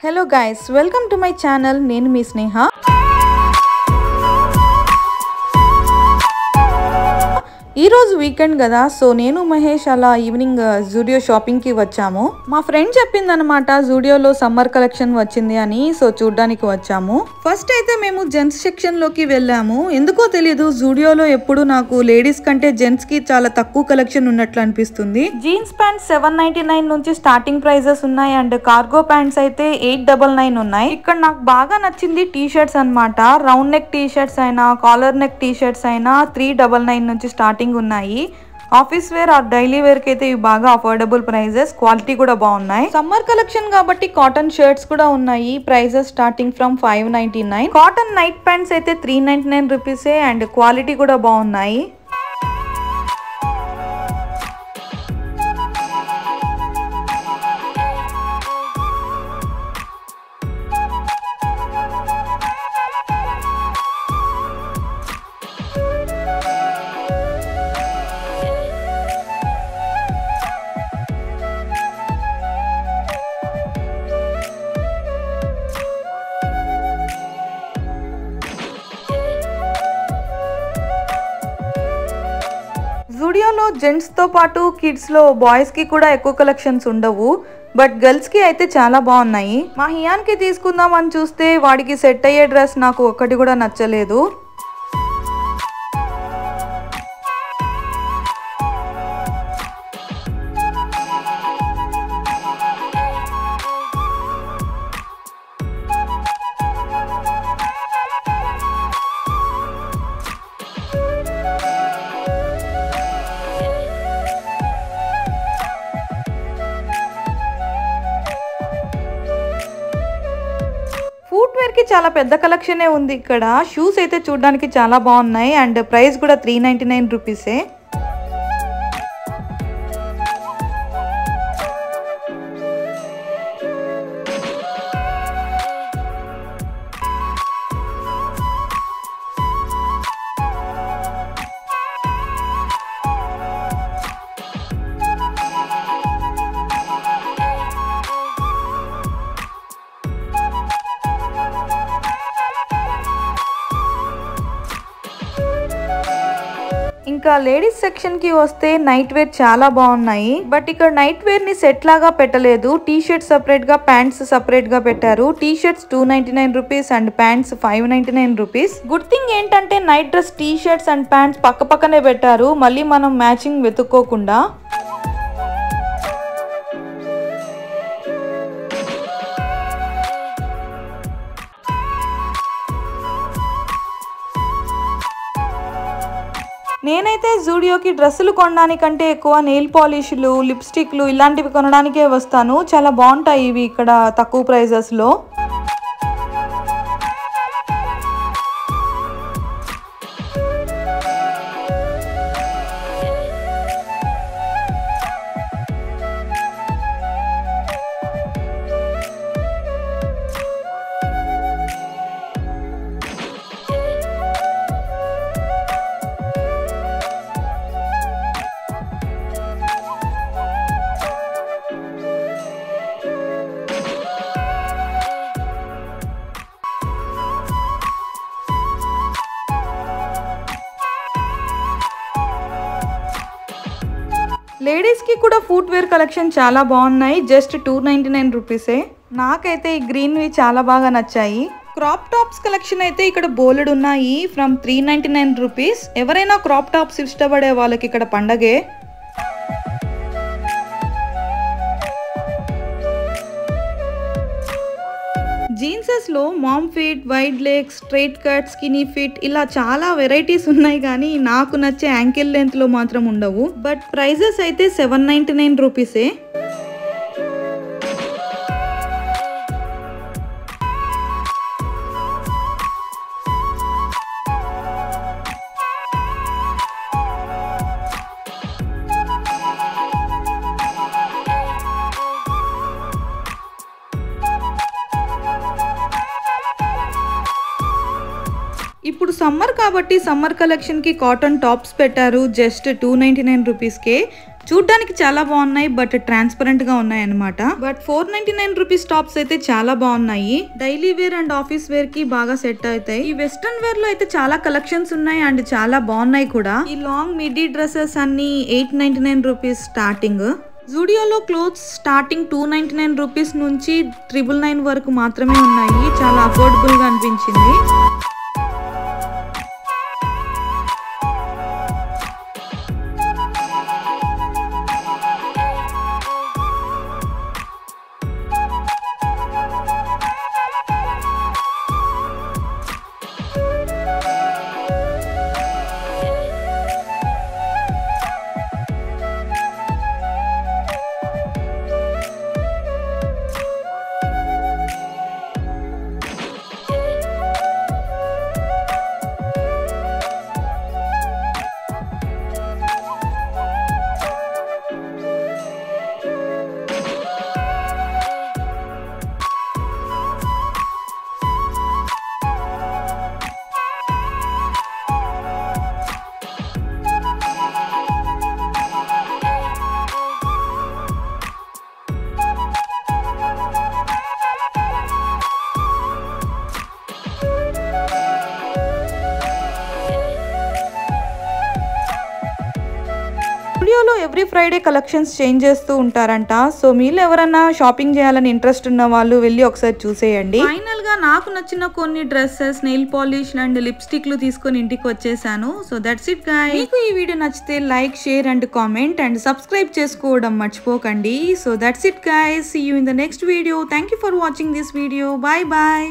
Hello guys, welcome to my channel. Nenu mee Sneha. ఈ రోజు weekend కదా, so నేను మహేష్ అలా ఈవినింగ్ జూడియో షాపింగ్ కి వచ్చాము. మా ఫ్రెండ్ చెప్పిందనమాట జూడియోలో సమ్మర్ కలెక్షన్ వచ్చింది అని, సో చూడడానికి వచ్చాము. ఫస్ట్ అయితే మేము జెంట్స్ సెక్షన్ లోకి వెళ్ళాము. ఎందుకో తెలియదు, జూడియోలో ఎప్పుడు నాకు లేడీస్ కంటే జెంట్స్ కి చాలా తక్కువ కలెక్షన్ ఉన్నట్లు అనిపిస్తుంది. జీన్స్ ప్యాంట్స్ 799 నుంచి స్టార్టింగ్ ప్రైజెస్ ఉన్నాయి అండ్ కార్గో ప్యాంట్స్ అయితే 899 ఉన్నాయి. ఇక్కడ నాకు బాగా నచ్చింది టీ షర్ట్స్ అనమాట. రౌండ్ నెక్ టీ షర్ట్స్ అయినా కాలర్ నెక్ టీ షర్ట్స్ అయినా 399 నుంచి స్టార్టింగ్ ఉన్నాయి. Office wear or daily wear కి అయితే ఇవి బాగా అఫోర్డబుల్ ప్రైజెస్, క్వాలిటీ కూడా బాగున్నాయి. సమ్మర్ కలెక్షన్ కాబట్టి కాటన్ షర్ట్స్ కూడా ఉన్నాయి. Prices starting from 599. Cotton night pants అయితే 399 రూపీసే అండ్ క్వాలిటీ కూడా బాగున్నాయి. జూడియోలో జెంట్స్ తో పాటు కిడ్స్ లో బాయ్స్ కి కూడా ఎక్కువ కలెక్షన్స్ ఉండవు, బట్ గర్ల్స్ కి అయితే చాలా బాగున్నాయి. మా హియాన్ కి తీసుకుందాం అని చూస్తే వాడికి సెట్ అయ్యే డ్రెస్ నాకు ఒక్కటి కూడా నచ్చలేదు. ఫుట్వేర్ కి చాలా పెద్ద కలెక్షనే ఉంది ఇక్కడ. షూస్ అయితే చూడడానికి చాలా బాగున్నాయి అండ్ ప్రైస్ కూడా 399 రూపీసే. ఇంకా లేడీస్ సెక్షన్ కి వస్తే నైట్ వేర్ చాలా బాగున్నాయి, బట్ ఇక్కడ నైట్ వేర్ ని సెట్ లాగా పెట్టలేదు. టీ షర్ట్ సెపరేట్ గా, ప్యాంట్స్ సెపరేట్ గా పెట్టారు. T shirts 299 rupees and pants 599 rupees. Good thing ఏంటంటే night dress T shirts and pants పక్క పక్కనే పెట్టారు, మళ్ళీ మనం మ్యాచింగ్ వెతుక్కోకుండా. నేనైతే జూడియోకి డ్రెస్సులు కొనడానికంటే ఎక్కువ నెయిల్ పాలిష్లు, లిప్స్టిక్లు ఇలాంటివి కొనడానికే వస్తాను. చాలా బాగుంటాయి ఇవి ఇక్కడ తక్కువ ప్రైజెస్లో. లేడీస్ కి కూడా ఫుట్వేర్ కలెక్షన్ చాలా బాగున్నాయి. జస్ట్ 299 రూపీసే. నాకైతే ఈ గ్రీన్వి చాలా బాగా నచ్చాయి. క్రాప్ టాప్స్ కలెక్షన్ అయితే ఇక్కడ బోలెడు ఉన్నాయి ఫ్రమ్ 399 రూపీస్. ఎవరైనా క్రాప్ టాప్స్ ఇష్టపడే వాళ్ళకి ఇక్కడ పండగే. జీన్సెస్ లో mom fit, wide leg, straight cut, skinny fit ఇలా చాలా వెరైటీస్ ఉన్నాయి, కానీ నాకు నచ్చే యాంకిల్ లెంత్ లో మాత్రం ఉండవు. బట్ ప్రైజెస్ అయితే 799 రూపీసే. ఇప్పుడు సమ్మర్ కాబట్టి సమ్మర్ కలెక్షన్ కి కాటన్ టాప్స్ పెట్టారు జస్ట్ 299 రూపీస్ కే. చూడ్డానికి చాలా బాగున్నాయి, బట్ ట్రాన్స్పరెంట్ గా ఉన్నాయి అన్నమాట. బట్ 499 రూపీస్ టాప్స్ అయితే చాలా బాగున్నాయి. Daily wear and office wear కి బాగా సెట్ అవుతాయి. ఈ వెస్ట్రన్ వేర్ లో అయితే చాలా కలెక్షన్స్ ఉన్నాయి అండ్ చాలా బాగున్నాయి కూడా. ఈ లాంగ్ మిడ్డీ డ్రెస్సెస్ అన్ని 899 రూపీస్ స్టార్టింగ్. జూడియోలో క్లోత్స్ స్టార్టింగ్ 299 రూపీస్ నుంచి 999 వరకు మాత్రమే ఉన్నాయి. చాలా అఫోర్డబుల్ గా అనిపించింది. జూడియోలో ఎవ్రీ ఫ్రైడే కలెక్షన్స్ చేంజ్ చేస్తూ ఉంటారంట. సో మీరు ఎవరైనా షాపింగ్ చేయాలని ఇంట్రెస్ట్ ఉన్న వాళ్ళు వెళ్ళి ఒకసారి చూసేయండి. ఫైనల్ గా నాకు నచ్చిన కొన్ని డ్రెస్సెస్, నెయిల్ పాలిష్ అండ్ లిప్స్టిక్లు తీసుకొని ఇంటికి వచ్చేసాను. So that's it guys. మీకు ఈ వీడియో నచ్చితే like, share and comment and subscribe చేసుకోవడం మర్చిపోకండి. So that's it guys. See you in the next video. Thank you for watching this video. Bye bye.